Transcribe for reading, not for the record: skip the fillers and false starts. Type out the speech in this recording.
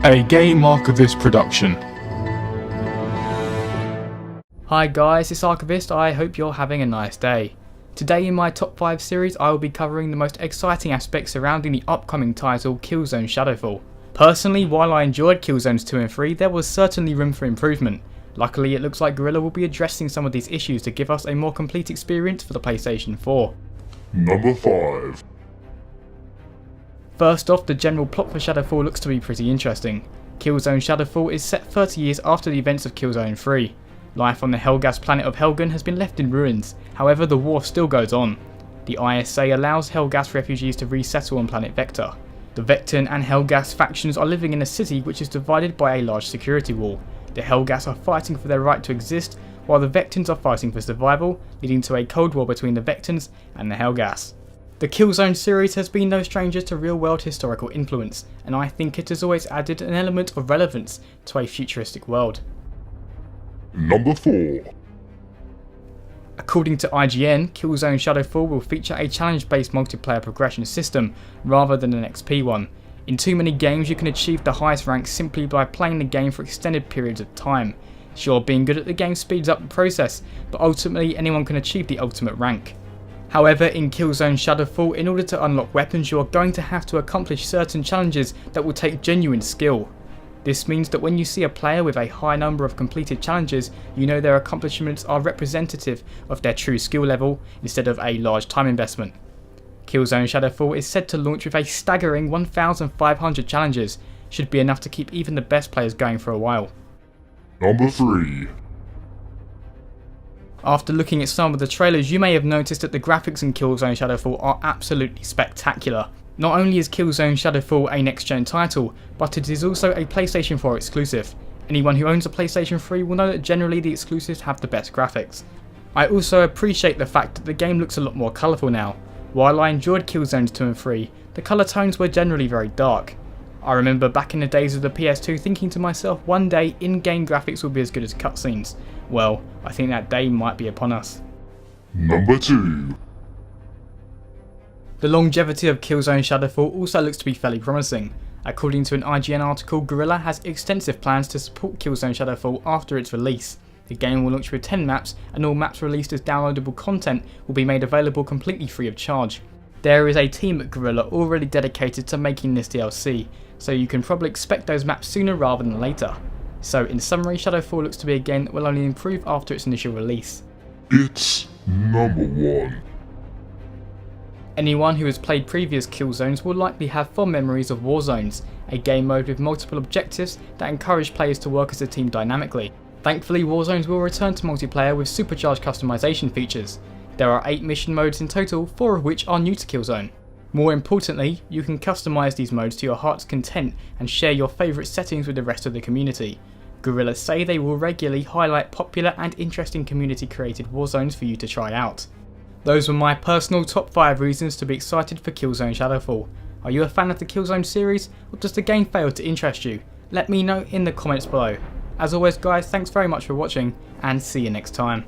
A game archivist production. Hi guys, it's Archivist. I hope you're having a nice day. Today in my top 5 series I will be covering the most exciting aspects surrounding the upcoming title Killzone Shadow Fall. Personally, while I enjoyed Killzones 2 and 3, there was certainly room for improvement. Luckily it looks like Guerrilla will be addressing some of these issues to give us a more complete experience for the PlayStation 4. Number 5. First off, the general plot for Shadow Fall looks to be pretty interesting. Killzone Shadow Fall is set 30 years after the events of Killzone 3. Life on the Hellgas planet of Helgen has been left in ruins, however the war still goes on. The ISA allows Hellgas refugees to resettle on planet Vector. The Vecton and Hellgas factions are living in a city which is divided by a large security wall. The Hellgas are fighting for their right to exist, while the Vectons are fighting for survival, leading to a cold war between the Vectons and the Hellgas. The Killzone series has been no stranger to real-world historical influence, and I think it has always added an element of relevance to a futuristic world. Number 4. According to IGN, Killzone Shadow Fall will feature a challenge-based multiplayer progression system rather than an XP one. In too many games you can achieve the highest rank simply by playing the game for extended periods of time. Sure, being good at the game speeds up the process, but ultimately anyone can achieve the ultimate rank. However, in Killzone Shadow Fall, in order to unlock weapons you are going to have to accomplish certain challenges that will take genuine skill. This means that when you see a player with a high number of completed challenges, you know their accomplishments are representative of their true skill level instead of a large time investment. Killzone Shadow Fall is said to launch with a staggering 1,500 challenges, should be enough to keep even the best players going for a while. Number 3. After looking at some of the trailers, you may have noticed that the graphics in Killzone Shadow Fall are absolutely spectacular. Not only is Killzone Shadow Fall a next-gen title, but it is also a PlayStation 4 exclusive. Anyone who owns a PlayStation 3 will know that generally the exclusives have the best graphics. I also appreciate the fact that the game looks a lot more colourful now. While I enjoyed Killzones 2 and 3, the colour tones were generally very dark. I remember back in the days of the PS2 thinking to myself, one day in-game graphics will be as good as cutscenes. Well, I think that day might be upon us. Number 2. The longevity of Killzone Shadow Fall also looks to be fairly promising. According to an IGN article, Guerrilla has extensive plans to support Killzone Shadow Fall after its release. The game will launch with 10 maps, and all maps released as downloadable content will be made available completely free of charge. There is a team at Guerrilla already dedicated to making this DLC, so you can probably expect those maps sooner rather than later. So in summary, Shadow Fall looks to be a game that will only improve after its initial release. It's number 1. Anyone who has played previous Killzones will likely have fond memories of Warzones, a game mode with multiple objectives that encourage players to work as a team dynamically. Thankfully, Warzones will return to multiplayer with supercharged customization features. There are 8 mission modes in total, 4 of which are new to Killzone. More importantly, you can customise these modes to your heart's content and share your favourite settings with the rest of the community. Guerrilla say they will regularly highlight popular and interesting community created Warzones for you to try out. Those were my personal top 5 reasons to be excited for Killzone Shadow Fall. Are you a fan of the Killzone series, or does the game fail to interest you? Let me know in the comments below. As always guys, thanks very much for watching, and see you next time.